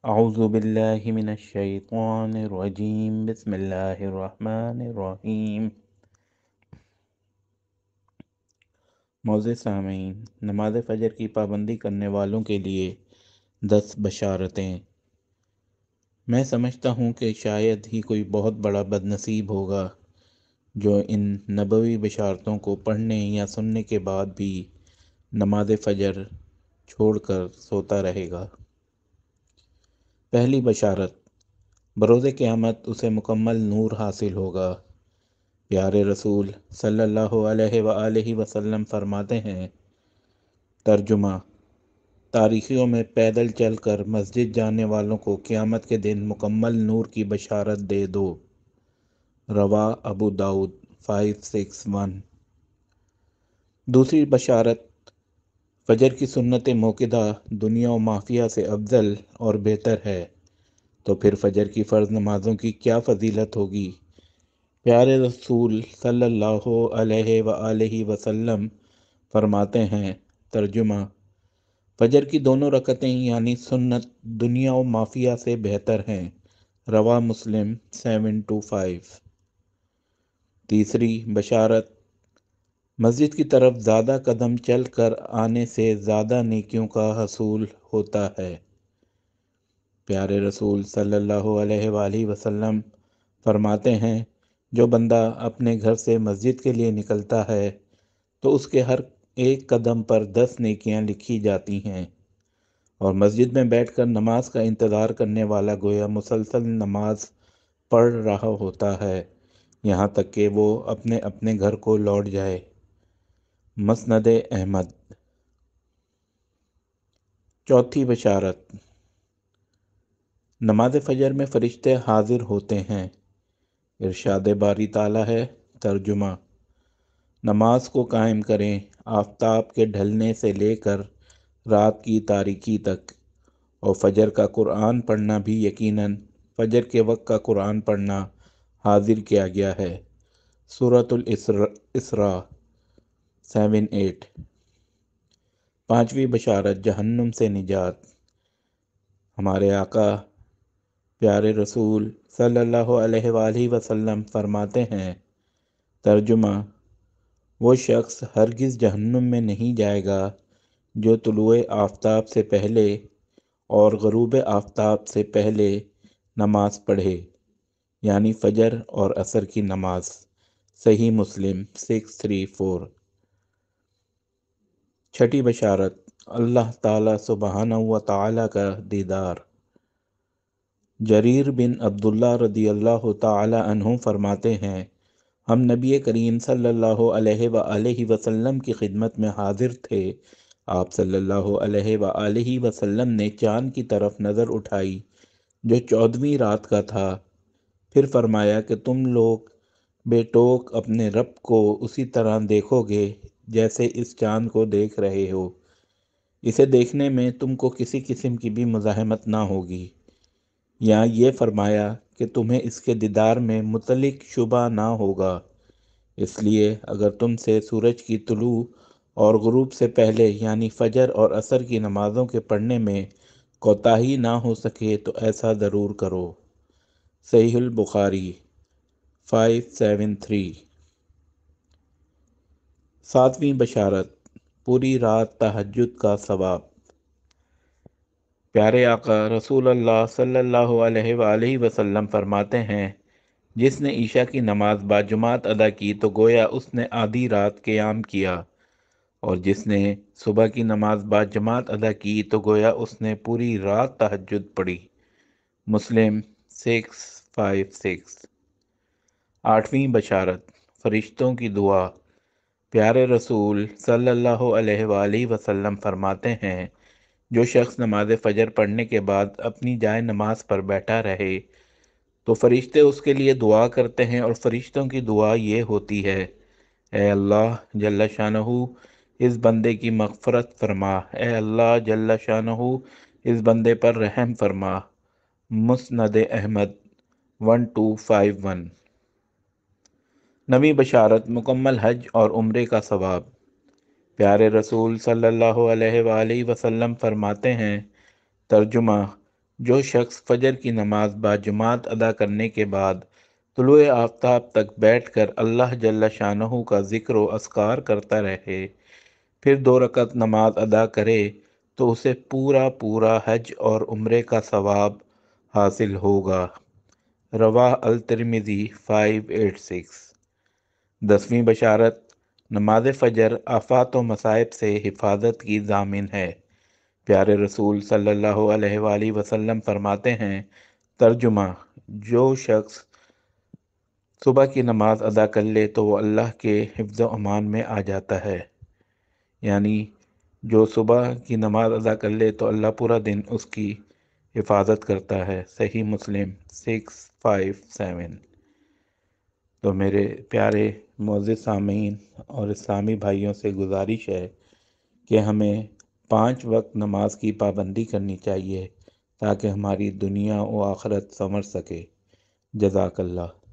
اعوذ باللہ من الشیطان الرجیم بسم اللہ الرحمن الرحیم۔ معزز سامعین، نماز فجر کی پابندی کرنے والوں کے لیے 10 بشارتیں۔ میں سمجھتا ہوں کہ شاید ہی کوئی بہت بڑا بد نصیب ہوگا جو ان نبوی بشارتوں کو پڑھنے یا سننے کے بعد بھی نماز فجر چھوڑ کر سوتا رہے گا۔ پہلی بشارت، بروز قیامت اسے مکمل نور حاصل ہوگا۔ پیارے رسول صلی اللہ علیہ وآلہ وسلم فرماتے ہیں، ترجمہ: تاریکیوں میں پیدل چل کر مسجد جانے والوں کو قیامت کے دن مکمل نور کی بشارت دے دو۔ رواہ ابو داؤد 561۔ دوسری بشارت، فجر کی سنت موقدہ دنیا و مافیہ سے افضل اور بہتر ہے، تو پھر فجر کی فرض نمازوں کی کیا فضیلت ہوگی۔ پیارے رسول صلی اللہ علیہ وآلہ وسلم فرماتے ہیں، ترجمہ: فجر کی دونوں رکعتیں یعنی سنت دنیا و مافیہ سے بہتر ہیں۔ رواہ مسلم 725۔ تیسری بشارت، مسجد کی طرف زیادہ قدم چل کر آنے سے زیادہ نیکیوں کا حصول ہوتا ہے۔ پیارے رسول صلی اللہ علیہ وآلہ وسلم فرماتے ہیں، جو بندہ اپنے گھر سے مسجد کے لیے نکلتا ہے تو اس کے ہر ایک قدم پر 10 نیکیاں لکھی جاتی ہیں، اور مسجد میں بیٹھ کر نماز کا انتظار کرنے والا گویا مسلسل نماز پڑھ رہا ہوتا ہے، یہاں تک کہ وہ اپنے اپنے گھر کو لوٹ جائے۔ مسند احمد۔ چوتھی بشارت، نماز فجر میں فرشتے حاضر ہوتے ہیں۔ ارشاد باری تعالیٰ ہے، ترجمہ: نماز کو قائم کریں آفتاب کے ڈھلنے سے لے کر رات کی تاریکی تک، اور فجر کا قرآن پڑھنا بھی یقیناً فجر کے وقت کا قرآن پڑھنا حاضر کیا گیا ہے۔ سورۃ الاسراء 7-8۔ پانچویں بشارت، جہنم سے نجات۔ ہمارے آقا پیارے رسول صلی اللہ علیہ وآلہ وسلم فرماتے ہیں، ترجمہ: وہ شخص ہرگز جہنم میں نہیں جائے گا جو طلوع آفتاب سے پہلے اور غروب آفتاب سے پہلے نماز پڑھے، یعنی فجر اور عصر کی نماز۔ صحیح مسلم 634۔ چھٹی بشارت، اللہ تعالیٰ سبحانہ و تعالیٰ کا دیدار۔ جریر بن عبداللہ رضی اللہ تعالی عنہ فرماتے ہیں، ہم نبی کریم صلی اللہ علیہ وآلہ وسلم کی خدمت میں حاضر تھے۔ آپ صلی اللہ علیہ وآلہ وسلم نے چاند کی طرف نظر اٹھائی جو 14ویں رات کا تھا، پھر فرمایا کہ تم لوگ بے ٹوک اپنے رب کو اسی طرح دیکھو گے جیسے اس چاند کو دیکھ رہے ہو، اسے دیکھنے میں تم کو کسی قسم کی بھی مزاحمت نہ ہوگی۔ یا یہ فرمایا کہ تمہیں اس کے دیدار میں متعلق شبہ نہ ہوگا، اس لیے اگر تم سے سورج کی طلوع اور غروب سے پہلے یعنی فجر اور عصر کی نمازوں کے پڑھنے میں کوتاہی نہ ہو سکے تو ایسا ضرور کرو۔ صحیح البخاری 573۔ ساتویں بشارت، پوری رات تہجد کا ثواب۔ پیارے آقا رسول اللہ صلی اللہ علیہ وآلہ وسلم فرماتے ہیں، جس نے عشاء کی نماز باجماعت ادا کی تو گویا اس نے آدھی رات قیام کیا، اور جس نے صبح کی نماز باجماعت ادا کی تو گویا اس نے پوری رات تہجد پڑھی۔ مسلم 656۔ آٹھویں بشارت، فرشتوں کی دعا۔ پیارے رسول صلی اللہ علیہ وآلہ وسلم فرماتے ہیں، جو شخص نماز فجر پڑھنے کے بعد اپنی جائے نماز پر بیٹھا رہے تو فرشتے اس کے لیے دعا کرتے ہیں، اور فرشتوں کی دعا یہ ہوتی ہے، اے اللہ جل شانہ اس بندے کی مغفرت فرما، اے اللہ جل شانہ اس بندے پر رحم فرما۔ مسند احمد 1251۔ نویں بشارت، مکمل حج اور عمرے کا ثواب۔ پیارے رسول صلی اللہ علیہ وآلہ وسلم فرماتے ہیں، ترجمہ: جو شخص فجر کی نماز باجماعت ادا کرنے کے بعد طلوع آفتاب تک بیٹھ کر اللہ جل شانہ کا ذکر و اذکار کرتا رہے، پھر 2 رکعت نماز ادا کرے تو اسے پورا پورا حج اور عمرے کا ثواب حاصل ہوگا۔ رواہ الترمذی 586۔ 10ویں بشارت، نماز فجر آفات و مصائب سے حفاظت کی ضامن ہے۔ پیارے رسول صلی اللہ علیہ وآلہ وسلم فرماتے ہیں، ترجمہ: جو شخص صبح کی نماز ادا کر لے تو وہ اللہ کے حفظ و امان میں آ جاتا ہے، یعنی جو صبح کی نماز ادا کر لے تو اللہ پورا دن اس کی حفاظت کرتا ہے۔ صحیح مسلم 657۔ تو میرے پیارے معزز سامعین اور اسلامی بھائیوں سے گزارش ہے کہ ہمیں 5 وقت نماز کی پابندی کرنی چاہیے تاکہ ہماری دنیا و آخرت سنور سکے۔ جزاک اللہ۔